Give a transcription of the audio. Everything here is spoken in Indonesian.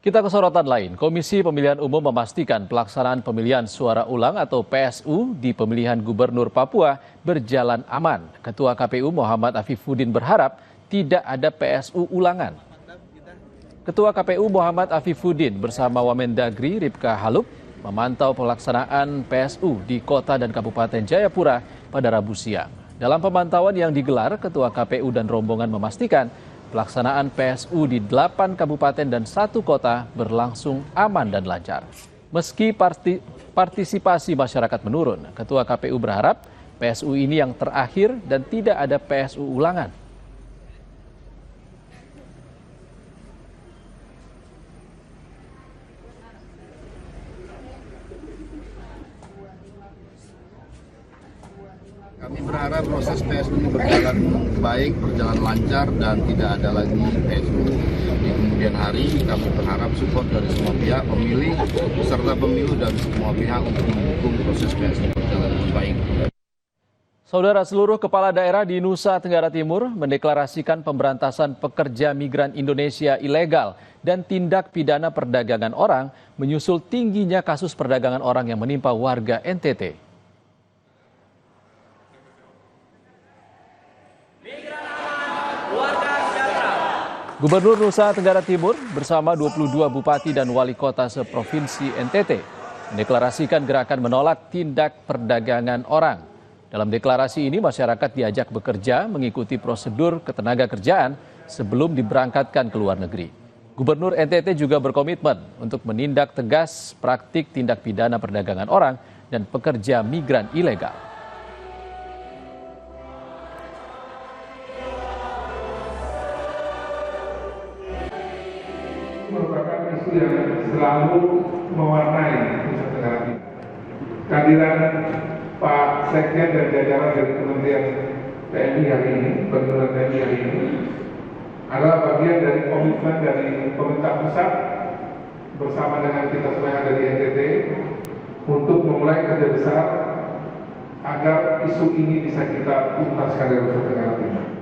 Kita ke sorotan lain. Komisi Pemilihan Umum memastikan pelaksanaan pemilihan suara ulang atau PSU di pemilihan Gubernur Papua berjalan aman. Ketua KPU Muhammad Afifuddin berharap tidak ada PSU ulangan. Ketua KPU Muhammad Afifuddin bersama Wamendagri Ripka Halup memantau pelaksanaan PSU di kota dan Kabupaten Jayapura pada Rabu siang. Dalam pemantauan yang digelar, Ketua KPU dan rombongan memastikan pelaksanaan PSU di 8 kabupaten dan 1 kota berlangsung aman dan lancar. Meski partisipasi masyarakat menurun, Ketua KPU berharap PSU ini yang terakhir dan tidak ada PSU ulangan. Kami berharap proses PSU ini berjalan baik, berjalan lancar, dan tidak ada lagi PSU. Di kemudian hari kami berharap support dari semua pihak, pemilih, peserta pemilu, dan semua pihak untuk mendukung proses PSU berjalan dengan baik. Saudara, seluruh kepala daerah di Nusa Tenggara Timur mendeklarasikan pemberantasan pekerja migran Indonesia ilegal dan tindak pidana perdagangan orang menyusul tingginya kasus perdagangan orang yang menimpa warga NTT. Gubernur Nusa Tenggara Timur bersama 22 bupati dan wali kota seprovinsi NTT mendeklarasikan gerakan menolak tindak perdagangan orang. Dalam deklarasi ini masyarakat diajak bekerja mengikuti prosedur ketenagakerjaan sebelum diberangkatkan ke luar negeri. Gubernur NTT juga berkomitmen untuk menindak tegas praktik tindak pidana perdagangan orang dan pekerja migran ilegal. Merupakan isu yang selalu mewarnai Nusa Tenggara Timur. Kehadiran Pak Sekjen dan jajaran dari Kementerian TNI hari ini, Perlindungan TNI hari ini, adalah bagian dari komitmen dari pemerintah pusat bersama dengan kita semua yang ada di NTT untuk memulai kerja besar agar isu ini bisa kita tuntaskan dari Nusa Tenggara Timur.